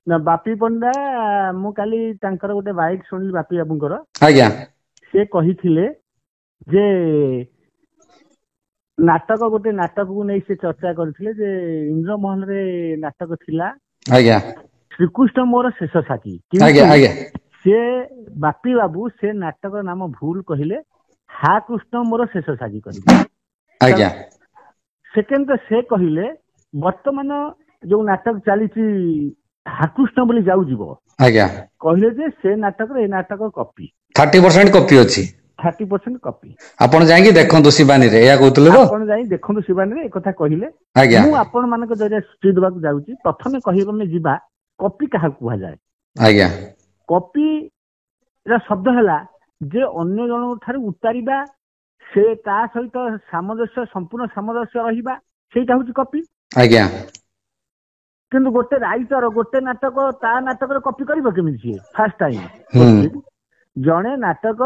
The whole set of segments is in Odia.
ନା ବାପି ପଣ୍ଡା ମୁଁ କାଲି ତାଙ୍କର ଗୋଟେ ବାଇକ୍ ଶୁଣିଲି ବାପି ବାବୁଙ୍କର। ଆଜ୍ଞା ସେ କହିଥିଲେ ଯେ ନାଟକ ଗୋଟେ ନାଟକକୁ ନେଇ ସେ ଚର୍ଚ୍ଚା କରିଥିଲେ ଯେ ଇନ୍ଦ୍ରମହଲରେ ନାଟକ ଥିଲା ଆଜ୍ଞା ଶ୍ରୀକୃଷ୍ଣ ମୋର ଶେଷ ସାଥୀ, ଆଜ୍ଞା କିନ୍ତୁ ଆଜ୍ଞା ସେ ବାପି ବାବୁ ସେ ନାଟକ ନାମ ଭୁଲ କହିଲେ, ହା କୃଷ୍ଣ ମୋର ଶେଷ ସାଥୀ କହିଲେ। ଆଜ୍ଞା ସେକେଣ୍ଡ ସେ କହିଲେ ବର୍ତ୍ତମାନ ଯୋଉ ନାଟକ ଚାଲିଛି ହାକୃଷ୍ଣ ବୋଲି ଯାଉଯିବ, ଆଜ୍ଞା କହିଲେ ଯେ ସେ ନାଟକରେ ଏ ନାଟକ କପି 30% କପି ଅଛି। 30% କପି। ଆପଣ ଯାଇକି ଦେଖନ୍ତୁ ଶିବାନୀରେ, ଏହା କହୁଥିଲେ ତ? ଆପଣ ଯାଇ ଦେଖନ୍ତୁ ଶିବାନୀରେ, ଏକଥା କହିଲେ। ଆଜ୍ଞା ମୁଁ ଆପଣ ମାନଙ୍କ ଜରିଆରେ ସୂଚେଇ ଦେବାକୁ ଯାଉଛି, ପ୍ରଥମେ କହିବା ଯିବା କପି କାହାକୁ କୁହାଯାଏ। ଆଜ୍ଞା କପି ର ଶବ୍ଦ ହେଲା ଯେ ଅନ୍ୟ ଜଣଙ୍କ ଠାରୁ ଉତାରିବା, ସେ ତା ସହିତ ସାମଞ୍ଜସ୍ୟ ସମ୍ପୂର୍ଣ୍ଣ ସାମଞ୍ଜସ୍ୟ ରହିବା, ସେଇଟା ହଉଛି କପି। ଆଜ୍ଞା କିନ୍ତୁ ଗୋଟେ ରାଇଟର ଗୋଟେ ନାଟକ ତା ନାଟକରେ କପି କରିବ କେମିତି? ସିଏ ଫାଷ୍ଟ ଟାଇମ ହୁଁ କୋଶ୍ଚିନ୍, ଜଣେ ନାଟକ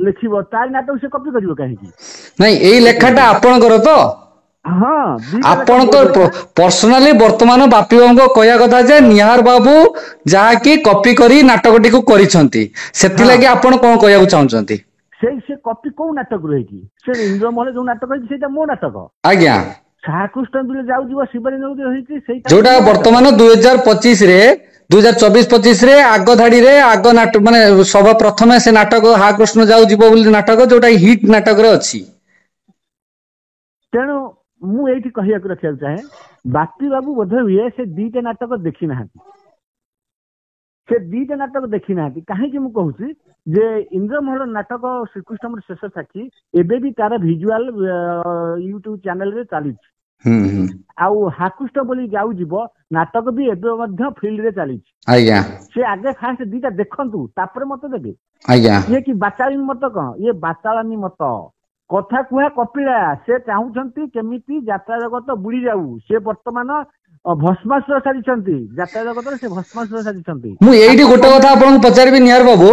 ଲେଖିବ ତାର ନାଟକ ସେ କପି କରିବ କାହିଁକି? ନାଇଁ ଏଇ ଲେଖାଟା ଆପଣଙ୍କର ତ? ହଁ, ଦିଟା ଲେଖା ମୋ ଆପଣଙ୍କ ଲେଖା। ପର୍ସନାଲି ବର୍ତ୍ତମାନ ବାପି ବାବୁଙ୍କ କହିବା କଥା ଯେ ନିହାର ବାବୁ ଯାହାକି କପି କରି ନାଟକଟିକୁ କରିଛନ୍ତି, ହଁ, ସେଥିଲାଗି ଆପଣ କଣ କହିବାକୁ ଚାହୁଁଛନ୍ତି? ସେ କପି କୋଉ ନାଟକରୁ ହେଇଛି? ସେ ଇନ୍ଦ୍ରମହଲ ଯୋଉ ନାଟକ ହେଇଛି ସେଇଟା ମୋ ନାଟକ। ଆଜ୍ଞା ଶାହାକୃଷ୍ଣ ଦୂରେ ଯାଉଯିବ ଶିବାନୀ ଯୋଉ ହେଇଛି ସେଇଟା ହଉଛି ଯୋଉଟା ମୋ ନାଟକ। ବର୍ତ୍ତମାନ 2025ରେ 2024-25ରେ ଆଗ ଧାଡିରେ ଆଗ ନାଟକ ମାନେ ସଭା ପ୍ରଥମେ ସେ ନାଟକ ହା କୃଷ୍ଣ ଯାଉ ଯିବ ବୋଲି ନାଟକ, ଯୋଉଟା ହିଟ୍ ନାଟକରେ ଅଛି। ତେଣୁ ମୁଁ ଏଇଠି କହିବାକୁ ରଖିବାକୁ ଚାହେଁ, ବାପି ବାବୁ ବୋଧେ ହୁଏ ସେ ଦିଟା ନାଟକ ଦେଖି ନାହାନ୍ତି। ସେ ଦିଟା ନାଟକ ଦେଖି ନାହାନ୍ତି କାହିଁକି ମୁଁ କହୁଛି ଯେ ଇନ୍ଦ୍ରମହଲ ନାଟକ ଶ୍ରୀକୃଷ୍ଣ ମୋର ଶେଷ ସାକ୍ଷୀ ଏବେ ବି ତାର ଭିଜୁଆଲ ୟୁଟ୍ୟୁବ ଚ୍ୟାନେଲରେ ଚାଲିଛି। ହୁଁ ହୁଁ ଆଉ ହାକୃଷ୍ଣ ବୋଲି ଯାଉ ଯିବ ନାଟକ ବି ଏବେ ମଧ୍ୟ ଫିଲ୍ଡରେ ଚାଲିଛି। ଆଜ୍ଞା ସେ ଆଗେ ଫାଷ୍ଟ ଦିଟା ଦେଖନ୍ତୁ, ତାପରେ ମତ ଦେବେ। ଆଜ୍ଞା ଇଏ କି ବାଚାଳିନୀ ମତ କଣ? ଇଏ ବାଚାଳନୀ ମତ। କଥା କୁହା କପିଳା, ସେ ଚାହୁଁଛନ୍ତି କେମିତି ଯାତ୍ରା ଜଗତ ବୁଡି ଯାଉ। ସେ ବର୍ତ୍ତମାନ ଭସ୍ମାସୁର ସାଜିଛନ୍ତି, ଯାତ୍ରା ଜଗତରେ ସେ ଭସ୍ମାସୁର ସାଜିଛନ୍ତି। ମୁଁ ଏଇଠି ତାଙ୍କ ଗୋଟେ କଥା କର୍ମ ଆପଣଙ୍କୁ ପଚାରିବି ନିହାର ବାବୁ,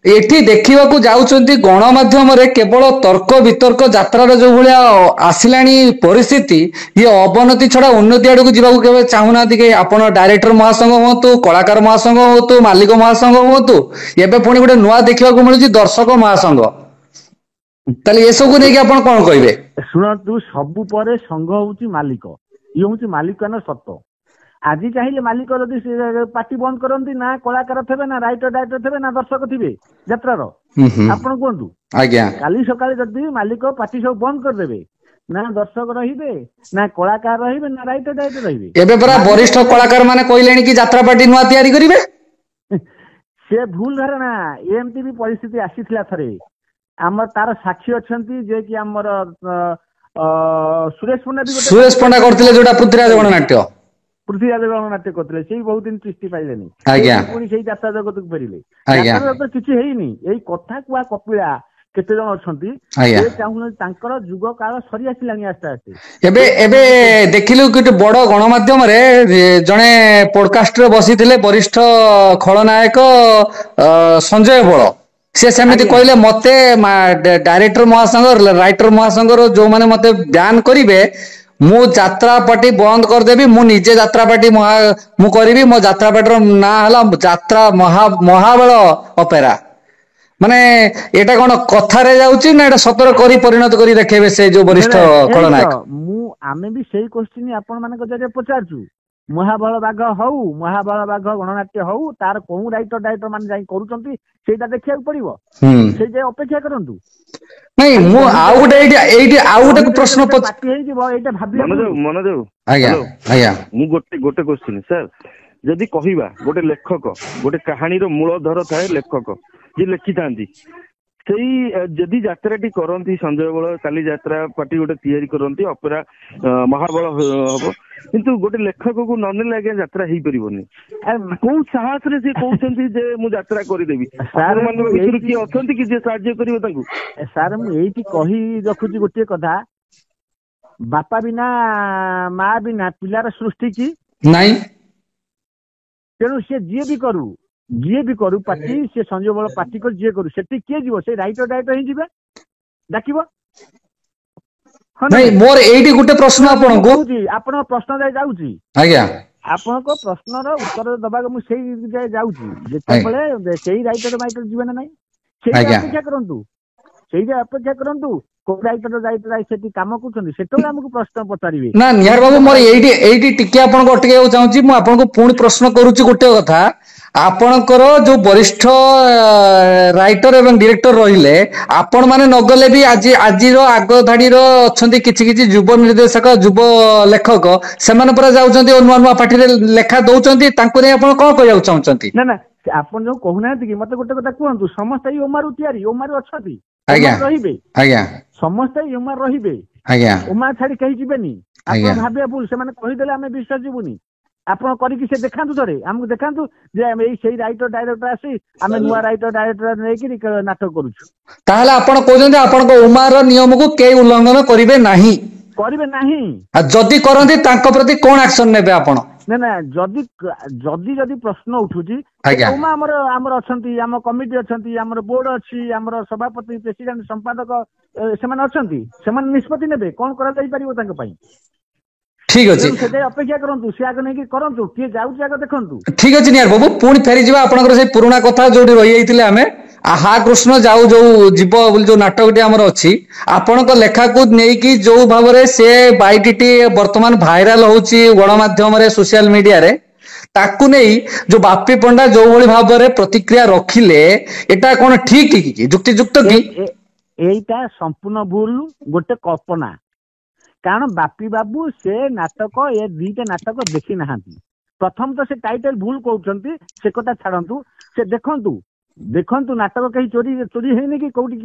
ଏଠି ଦେଖିବାକୁ ଯାଉଛନ୍ତି ଗଣମାଧ୍ୟମରେ କେବଳ ତର୍କ ବିତର୍କ, ଯାତ୍ରାର ଯୋଉ ଭଳିଆ ଆସିଲାଣି ପରିସ୍ଥିତି, ଇଏ ଅବନତି ଛଡା ଉନ୍ନତି ଆଡକୁ ଯିବାକୁ କେବେ ଚାହୁଁନାହାନ୍ତି କି? ଆପଣ ଡାଇରେକ୍ଟର ମହାସଂଘ ହୁଅନ୍ତୁ, କଳାକାର ମହାସଂଘ ହୁଅନ୍ତୁ, ମାଲିକ ମହାସଂଘ ହୁଅନ୍ତୁ, ଏବେ ପୁଣି ଗୋଟେ ନୂଆ ଦେଖିବାକୁ ମିଳୁଛି ଦର୍ଶକ ମହାସଂଘ। ତାହେଲେ ଏସବୁକୁ ନେଇକି ଆପଣ କଣ କହିବେ? ଶୁଣନ୍ତୁ, ସବୁ ପରେ ସଂଘ ହଉଛି ମାଲିକ, ଇଏ ହଉଛି ମାଲିକାନ ସତ। ଆଜି ଚାହିଁଲେ ମାଲିକ ଯଦି ପାର୍ଟି ବନ୍ଦ କରନ୍ତି, ନା କଳାକାର ଥିବେ, ନା ରାଇଟର ଥିବେ, ନା ଦର୍ଶକ ଥିବେ ଯାତ୍ରାର। ଆପଣ କୁହନ୍ତୁ, ଆଜ୍ଞା କାଲି ସକାଳେ ଯଦି ମାଲିକ ପାର୍ଟି ସବୁ ବନ୍ଦ କରିଦେବେ, ନା ଦର୍ଶକ ରହିବେ, ନା କଳାକାର ରହିବେ, ନା ରାଇଟର ରହିବେ? ଏବେ ପରା ମାଲିକ ବରିଷ୍ଠ ବୋଧେ କଳାକାର ମାନେ କହିଲେଣି କି ଯାତ୍ରା ପାର୍ଟି ନୂଆ ତିଆରି କରିବେ। ସେ ଭୁଲ ଧାରଣା। ଏମିତି ବି ପରିସ୍ଥିତି ଆସିଥିଲା ଥରେ। ଆମର ତାର ସାକ୍ଷୀ ଅଛନ୍ତି, ଯେ କି ଆମର ସୁରେଶ ପଣ୍ଡା ବି ଗୋଟେ ସୁରେଶ ପାର୍ଟି ପଣ୍ଡା କରିଛନ୍ତି, କରିଥିଲେ ଯୋଉଟା ପୃଥ୍ୱୀରାଜ ପାଇଲେନି। ଗଣନାଟ୍ୟ। ପୃଥ୍ୱୀରାଜ ଗଣନାଟ୍ୟ କରିଥିଲେ, ସେଇ ବହୁତ ଦିନ ତିଷ୍ଠି ପାଇଲେନି, ସେ ଆଜ୍ଞା ବି ପୁଣି ସେଇ ଯାତ୍ରା ଜଗତକୁ ଫେରିଲେ। ଆଜ୍ଞା ଯାତ୍ରା ଜଗତ କିଛି ହେଇନି। ଏଇ କଥା କୁହା କପିଳା କେତେ ଜଣ ଅଛନ୍ତି, ଆଜ୍ଞା ସେ ଚାହୁଁଛନ୍ତି, ତାଙ୍କର ଯୁଗ କାଳ ସରି ଆସିଲାଣି ଆସ୍ତେ ଆସ୍ତେ। ଏବେ ସେ ଏବେ ଚାହୁଁଛନ୍ତି ଦେଖିଲୁ ଗୋଟେ ବଡ ଗଣମାଧ୍ୟମରେ ଜଣେ ପୋଡକାଷ୍ଟରେ ବସିଥିଲେ ବରିଷ୍ଠ ଖଳନାୟକ ସଞ୍ଜୟ ବଳ। ସେ ସେମିତି ଆଜ୍ଞା କହିଲେ, ମତେ ଡାଇରେକ୍ଟର ମହାସଂଘ, ରାଇଟର ମହାସଂଘର ଯୋଉମାନେ ମତେ ବ୍ୟାନ କରିବେ, ମୁଁ ଯାତ୍ରା ପାର୍ଟି ବନ୍ଦ କରିଦେବି। ମୁଁ ନିଜେ ଯାତ୍ରା ପାର୍ଟି ମୁଁ କରିବି। ମୋ ଯାତ୍ରା ପାର୍ଟିର ନାଁ ହେଲା ଯାତ୍ରା ମହାବଳ ଅପେରା। ମାନେ ଏଇଟା କଣ କଥାରେ ଯାଉଛି, ନା ଏଇଟା ସତରେ କରି ପରିଣତ କରି ଦେଖେଇବେ ସେ ଯୋଉ ବରିଷ୍ଠ ଖଳନାୟକ? ଆମେ ବି ସେଇ କୋଶ୍ଚିନ୍ ଆପଣ ମାନଙ୍କ ଜରିଆରେ ପଚାରୁଛୁ। ମହାବଳ ବାଘ ହଉ, ମହାବଳ ବାଘ ଗଣନାଟ୍ୟ ହଉ, ତାର କୋଉ ରାଇଟର ମାନେ ଯାଇ କରୁଛନ୍ତି ସେଇଟା ଦେଖିବାକୁ ପଡିବ। ହୁଁ ସେଇ ଯାଇ ଅପେକ୍ଷା କରନ୍ତୁ। ନାଇଁ ଖାଲି ମୁଁ ଆଉ କହିଦେଲେ ଗୋଟେ ଯେ ଏଇଠି ଆଉ ଗୋଟେ କହିଦେଲେ ଯେ ପ୍ରଶ୍ନ ଗୋଟେ ପାର୍ଟି ହେଇଯିବ, ଏଇଟା ଭାବିବା ଭୁଲ। ମନୋଜ ଆଜ୍ଞା ହ୍ୟାଲୋ, ଆଜ୍ଞା ମୁଁ ଗୋଟେ କୋଶ୍ଚିନ୍ ସାର୍, ଯଦି କହିବା ଗୋଟେ ଲେଖକ, ଗୋଟେ କାହାଣୀର ମୂଳ ଧର ଥାଏ ଲେଖକ ଯିଏ ଲେଖିଥାନ୍ତି, ସେଇ ଯଦି ଯାତ୍ରାଟି କରନ୍ତି ସଞ୍ଜୟ ବଳ, କାଲି ଯାତ୍ରା ପାର୍ଟି ଗୋଟେ ତିଆରି କରନ୍ତି, ଅପେରା ମହାବଳ ହବ, କିନ୍ତୁ ଗୋଟେ ଲେଖକକୁ ନ ନେଲେ ଆଜ୍ଞା ଯାତ୍ରା ହେଇପାରିବନି। କୋଉ ସାହସରେ ସେ କହୁଛନ୍ତି ଯେ ମୁଁ ଯାତ୍ରା କରିଦେବି? ସାର୍ ଆପଣ ମୁଁ ମାନଙ୍କ ଭିତରୁ ଏଇଠି କିଏ ଅଛନ୍ତି କି ଯିଏ ସାହାଯ୍ୟ କରିବ ତାଙ୍କୁ? ସାର୍ ମୁଁ ଏଇଠି କହି ରଖୁଛି ଗୋଟିଏ କଥା, ବାପା ବିନା ମା ବିନା ପିଲାର ସୃଷ୍ଟି କି ନାଇଁ। ତେଣୁ ସେ ଯିଏ ବି କରୁ ପାର୍ଟି, ସେ ସଞ୍ଜୟ ବଳ ପାର୍ଟି କରି ଯିଏ କରୁ, ସେଠି କିଏ ଯିବ? ସେ ରାଇଟର ହିଁ ଯିବେ, ଡାକିବ। ହଁ ନା ନାଇଁ ନାଇଁ? ମୋର ଏଇଠି ଗୋଟେ ପ୍ରଶ୍ନ ଶୁଣନ୍ତୁ, ମୁଁ ଆପଣଙ୍କୁ। କହୁଛି, ଆପଣଙ୍କ ପ୍ରଶ୍ନ ଯାଉଛି। ଆଜ୍ଞା ଆପଣଙ୍କ ପ୍ରଶ୍ନର ଉତ୍ତର ଦବାକୁ ମୁଁ ସେଇ ଯାଏ ଯାଉଛି। ଯେତେବେଳେ ସେଇ ରାଇଟର ମାଇଟର ଯିବେ ନା ନାଇଁ, ସେଇଟା ଅପେକ୍ଷା କରନ୍ତୁ, ସେଇଟା ଅପେକ୍ଷା କରନ୍ତୁ। କୋଉ ରାଇଟର ସେଠି କାମ କରୁଛନ୍ତି, ସେତେବେଳେ ଆମକୁ ପ୍ରଶ୍ନ ପଚାରିବେ। ନା ନିହାର ବାବୁ, ମୋର ଏଇଠି ଟିକେ ଆପଣଙ୍କୁ ଅଟକେଇବାକୁ ଚାହୁଁଛି। ମୁଁ ଆପଣଙ୍କୁ ପୁଣି ପ୍ରଶ୍ନ କରୁଛି ଗୋଟେ କଥା। ଆପଣଙ୍କର ଯୋଉ ବରିଷ୍ଠ ରାଇଟର ଏବଂ ଡିରେକ୍ଟର ରହିଲେ, ଆପଣ ମାନେ ନଗଲେ ବି ଆଜିର ଆଗ ଧାଡିର ଅଛନ୍ତି କିଛି କିଛି ଯୁବ ନିର୍ଦ୍ଦେଶକ, ଯୁବ ଲେଖକ, ସେମାନେ ପୁରା ଯାଉଛନ୍ତି ଓ ନୂଆ ନୂଆ ପାର୍ଟିରେ ଲେଖା ଦଉଛନ୍ତି। ତାଙ୍କୁ ନେଇ ଆପଣ କଣ କହିବାକୁ ଚାହୁଁଛନ୍ତି? ନା ଆପଣ ଯୋଉ କହୁନାହାନ୍ତି କି, ମତେ ଗୋଟେ କଥା କୁହନ୍ତୁ, ସମସ୍ତେ ଏଇ ଓମାରୁ ତିଆରି, ଓମାରୁ ଅଛନ୍ତି, ଆଜ୍ଞା ରହିବେ, ଆଜ୍ଞା ସମସ୍ତେ ଏଇ ଓମାର ରହିବେ, ଆଜ୍ଞା ଓମା ଛାଡି କେହି ଯିବେନି। ଆପଣ ଆଜ୍ଞା ଭାବିବା ଭୁଲ, ସେମାନେ କହିଦେଲେ ଆମେ ବିଶ୍ୱାସ ଯିବୁନି। ଆପଣ କରିକି ସେ ଦେଖାନ୍ତୁ, ଥରେ ଆମକୁ ଦେଖାନ୍ତୁ ଯେ ଏଇ ସେଇ ରାଇଟର ଡାଇରେକ୍ଟର ଆସି ଆମେ ନୂଆ ରାଇଟର ଡାଇରେକ୍ଟର ନେଇକିରି ନାଟକ କରୁଛୁ। ତାହେଲେ ଆପଣ କହୁଛନ୍ତି ଆପଣଙ୍କ ଓମାର ନିୟମକୁ କେହି ଉଲ୍ଲଂଘନ କରିବେ ନାହିଁ? କରିବେ ନାହିଁ। ଆଉ ଯଦି କରନ୍ତି ତାଙ୍କ ପ୍ରତି କଣ ଆକ୍ସନ ନେବେ ଆପଣ? ନା ଯଦି ପ୍ରଶ୍ନ ଉଠୁଛି, ଓମା ଆମର ଅଛନ୍ତି, ଆମ କମିଟି ଅଛନ୍ତି, ଆମର ବୋର୍ଡ ଅଛି, ଆମର ସଭାପତି, ପ୍ରେସିଡେଣ୍ଟ, ସମ୍ପାଦକ ସେମାନେ ଅଛନ୍ତି, ସେମାନେ ନିଷ୍ପତ୍ତି ନେବେ କଣ କରାଯାଇପାରିବ ତାଙ୍କ ପାଇଁ। ଠିକ ଅଛି, ସେଟା ଅପେକ୍ଷା କରନ୍ତୁ, ସେ ଆଗ ନେଇକି କରନ୍ତୁ, କିଏ ଯାଉଛି ଆଗ ଦେଖନ୍ତୁ। ଠିକ ଅଛି ନିହାର ବାବୁ, ପୁଣି ଫେରିଯିବା ଆପଣଙ୍କର ସେଇ ପୁରୁଣା କଥା ଯୋଉଠି ରହିଯାଇଥିଲେ ଆମେ। ଆହା କୃଷ୍ଣ ଯାଉ ଯୋଉ ଯିବ ବୋଲି ଯୋଉ ନାଟକଟି ଆମର ଅଛି, ଆପଣଙ୍କ ଲେଖାକୁ ନେଇକି ଯୋଉ ଭାବରେ ସେ ବାଇଟିଟି ବର୍ତ୍ତମାନ ଭାଇରାଲ ହଉଛି ଗଣମାଧ୍ୟମରେ, ସୋସିଆଲ ମିଡିଆରେ, ତାକୁ ନେଇ ଯୋଉ ବାପି ପଣ୍ଡା ଯୋଉଭଳି ଭାବରେ ପ୍ରତିକ୍ରିୟା ରଖିଲେ, ଏଟା କଣ ଠିକ କି, ଯୁକ୍ତିଯୁକ୍ତ କି? ଏଇଟା ସମ୍ପୂର୍ଣ୍ଣ ଭୁଲ, ଗୋଟେ କଳ୍ପନା। କାରଣ ବାପି ବାବୁ ସେ ନାଟକ, ଏ ଦିଟା ନାଟକ ଦେଖି ନାହାନ୍ତି। ପ୍ରଥମ ତ ସେ ଟାଇଟଲ ଭୁଲ କହୁଛନ୍ତି, ସେ କଥା ଛାଡନ୍ତୁ। ସେ ଦେଖନ୍ତୁ ନାଟକ କେହି ଚୋରି ହେଇନି କି, କୋଉଠି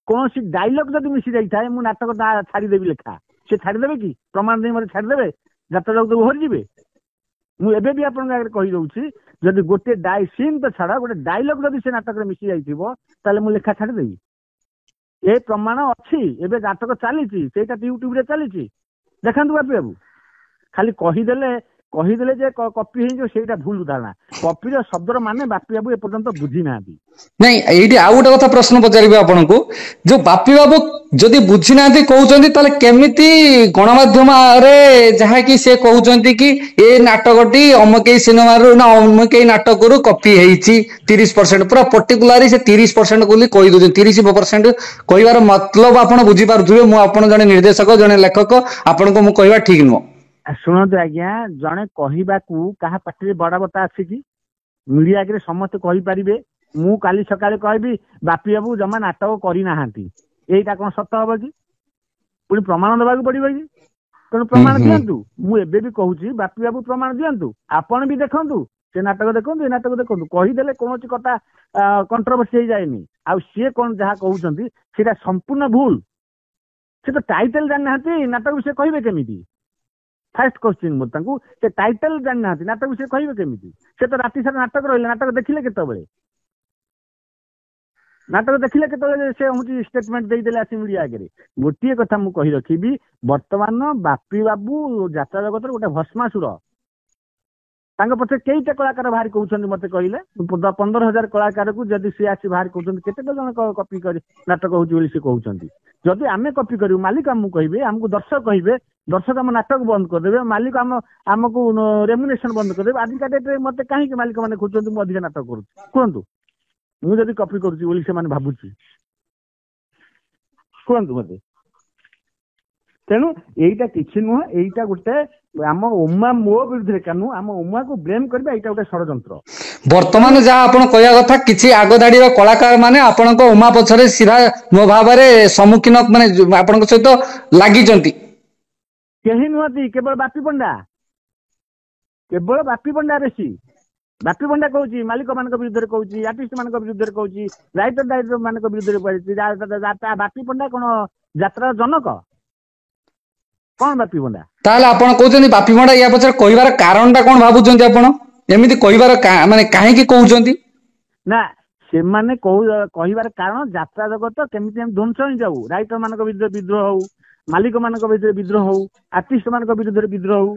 କୌଣସି ଡାଇଲଗ ଯଦି ମିଶି ଯାଇଥାଏ, ମୁଁ ନାଟକ ଛାଡିଦେବି ଲେଖା। ସେ ଛାଡିଦେବେ କି? ପ୍ରମାଣ ଦେଇ ମତେ ଛାଡିଦେବେ? ଯାତ୍ରା ଲୋକ ଓହରି ଯିବେ? ମୁଁ ଏବେ ବି ଆପଣଙ୍କ ଆଗରେ କହିଦଉଛି, ଯଦି ଗୋଟେ ସିନ୍ ତ ଛାଡ, ଗୋଟେ ଡାଇଲଗ ଯଦି ସେ ନାଟକରେ ମିଶି ଯାଇଥିବ, ତାହେଲେ ମୁଁ ଲେଖା ଛାଡିଦେବି। ଏ ପ୍ରମାଣ ଅଛି, ଏବେ ନାଟକ ଚାଲିଛି, ସେଇଟା ୟୁଟ୍ୟୁବରେ ଚାଲିଛି, ଦେଖାନ୍ତୁ ବାପି ବାବୁ। ଖାଲି କହିଦେଲେ ଯେ କପି ହେଇଯିବ, ସେଇଟା ଭୁଲ ଧାରଣା। କପିର ଶବ୍ଦର ମାନେ ବାପି ବାବୁ ଏପର୍ଯ୍ୟନ୍ତ ବୁଝି ନାହାନ୍ତି। ନାଇଁ, ଏଇଠି ଆଉ ଗୋଟେ କଥା ପ୍ରଶ୍ନ ପଚାରିବି ଆପଣଙ୍କୁ। ଯୋଉ ବାପି ବାବୁ ଯଦି ବୁଝି ନାହାନ୍ତି କହୁଛନ୍ତି, ତାହେଲେ କେମିତି ଗଣମାଧ୍ୟମରେ ଯାହାକି ସେ କହୁଛନ୍ତି କି ଏ ନାଟକଟି ଅମକେଇ ସିନେମାରୁ ନା ଅମକେଇ ନାଟକରୁ କପି ହେଇଛି 30%, ପୁରା ପର୍ଟିକୁଲାରି ସେ 30% ବୋଲି କହିଦଉଛନ୍ତି। 30% କହିବାର ମତଲବ ଆପଣ ବୁଝିପାରୁଥିବେ। ମୁଁ ଆପଣ ଜଣେ ନିର୍ଦ୍ଦେଶକ, ଜଣେ ଲେଖକ, ଆପଣଙ୍କୁ ମୁଁ କହିବା ଠିକ ନୁହଁ। ଶୁଣନ୍ତୁ ଆଜ୍ଞା, ଜଣେ କହିବାକୁ କାହା ପାଟିରେ ବଡ ବତା ଅଛି କି? ମିଡିଆ ଆଗରେ ସମସ୍ତେ କହିପାରିବେ। ମୁଁ କାଲି ସକାଳେ କହିବି ବାପି ବାବୁ ଜମା ନାଟକ କରିନାହାନ୍ତି, ଏଇଟା କଣ ସତ ହବ କି? ପୁଣି ପ୍ରମାଣ ଦେବାକୁ ପଡିବ କି? ତେଣୁ ପ୍ରମାଣ ଦିଅନ୍ତୁ। ମୁଁ ଏବେ ବି କହୁଛି, ବାପି ବାବୁ ପ୍ରମାଣ ଦିଅନ୍ତୁ। ଆପଣ ବି ଦେଖନ୍ତୁ, ସେ ନାଟକ ଦେଖନ୍ତୁ, ଏ ନାଟକ ଦେଖନ୍ତୁ। କହିଦେଲେ କୌଣସି କଥା କଣ୍ଟ୍ରୋଭର୍ସି ହେଇଯାଏନି। ଆଉ ସିଏ କଣ ଯାହା କହୁଛନ୍ତି ସେଇଟା ସମ୍ପୂର୍ଣ୍ଣ ଭୁଲ। ସେ ତ ଟାଇଟଲ ଜାଣିନାହାନ୍ତି, ନାଟକ ବିଷୟରେ କହିବେ କେମିତି? ଫାର୍ଷ୍ଟ କ୍ୱେଶ୍ଚିନ୍ ମୋର ତାଙ୍କୁ, ସେ ଟାଇଟଲ ଜାଣିନାହାନ୍ତି, ନାଟକ ବିଷୟରେ କହିବେ କେମିତି? ସେ ତ ରାତି ସାରା ନାଟକ ରହିଲେ, ନାଟକ ଦେଖିଲେ କେତେବେଳେ? ସେ ହଉଛି ଷ୍ଟେଟମେଣ୍ଟ ଦେଇଦେଲେ ଆସି ମିଡିଆ ଆଗରେ। ଗୋଟିଏ କଥା ମୁଁ କହି ରଖିବି, ବର୍ତ୍ତମାନ ବାପି ବାବୁ ଯାତ୍ରା ଜଗତର ଗୋଟେ ଭସ୍ମାସୁର। ତାଙ୍କ ପଛରେ କେଇଟା କଳାକାର ବାହାରି କହୁଛନ୍ତି ମତେ କହିଲେ? 15,000 କଳାକାରକୁ ଯଦି ସିଏ ଆସି ବାହାରି କହୁଛନ୍ତି, କେତେଟା ଜଣ କପି କରି ନାଟକ ହଉଛି ବୋଲି ସେ କହୁଛନ୍ତି। ଯଦି ଆମେ କପି କରିବୁ, ମାଲିକ ଆମକୁ କହିବେ, ଆମକୁ ଦର୍ଶକ କହିବେ, ଦର୍ଶକ ଆମ ନାଟକ ବନ୍ଦ କରିଦେବେ, ମାଲିକ ଆମକୁ ରେମ୍ୟୁନେସନ ବନ୍ଦ କରିଦେବେ। ଆଜିକା ଡେଟ୍ରେ ମତେ କାହିଁକି ମାଲିକ ମାନେ କହୁଛନ୍ତି ମୁଁ ଅଧିକା ନାଟକ କରୁଛି? କୁହନ୍ତୁ, ମୁଁ ଯଦି କପି କରୁଛି ବୋଲି ସେମାନେ ଭାବୁଛି, କୁହନ୍ତୁ ମତେ। ତେଣୁ ଏଇଟା କିଛି ନୁହଁ, ଏଇଟା ଗୋଟେ ଆମ ଉମା ମୋ ବିରୁଦ୍ଧରେ କାନୁ, ଆମ ଉମାକୁ ବ୍ଲେମ କରିବା, ଏଇଟା ଗୋଟେ ଷଡଯନ୍ତ୍ର। ବର୍ତ୍ତମାନ ଯାହା ଆପଣ କହିବା କଥା, କିଛି ଆଗ ଧାଡିର କଳାକାର ମାନେ ଆପଣଙ୍କ ଉମା ପଛରେ ସିଧା ମୋ ଭାବରେ ସମ୍ମୁଖୀନ, ମାନେ ଆପଣଙ୍କ ସହିତ ଲାଗିଛନ୍ତି। କେହି ନୁହନ୍ତି, କେବଳ ବାପି ପଣ୍ଡା ବେଶୀ। ବାପି ପଣ୍ଡା କହୁଛି, ମାଲିକ ମାନଙ୍କ ବିରୁଦ୍ଧରେ କହୁଛି, ଆର୍ଟିଷ୍ଟ ମାନଙ୍କ ବିରୁଦ୍ଧରେ କହୁଛି, ରାଇଟର ମାନଙ୍କ ବିରୁଦ୍ଧରେ କହୁଛି। ବାପି ପଣ୍ଡା କଣ ଯାତ୍ରାର ଜନକ? କଣ ବାପି ପଣ୍ଡା? ତାହେଲେ ଆପଣ କହୁଛନ୍ତି ବାପି ପଣ୍ଡା ୟା ପଛରେ କହିବାର କାରଣ ଟା କଣ ଭାବୁଛନ୍ତି ଆପଣ? ଏମିତି କହିବାର ମାନେ କାହିଁକି କହୁଛନ୍ତି? ନା, ସେମାନେ କହିବାର କାରଣ, ଯାତ୍ରା ଜଗତ କେମିତି ଧ୍ୱଂସ ହେଇଯାଉ, ରାଇଟର ମାନଙ୍କ ବିରୁଦ୍ଧରେ ବିଦ୍ରୋହ ହଉ, ମାଲିକ ମାନଙ୍କ ବିରୁଦ୍ଧରେ ବିଦ୍ରୋହ ହଉ, ଆର୍ଟିଷ୍ଟ ମାନଙ୍କ ବିରୁଦ୍ଧରେ ବିଦ୍ରୋହ ହଉ,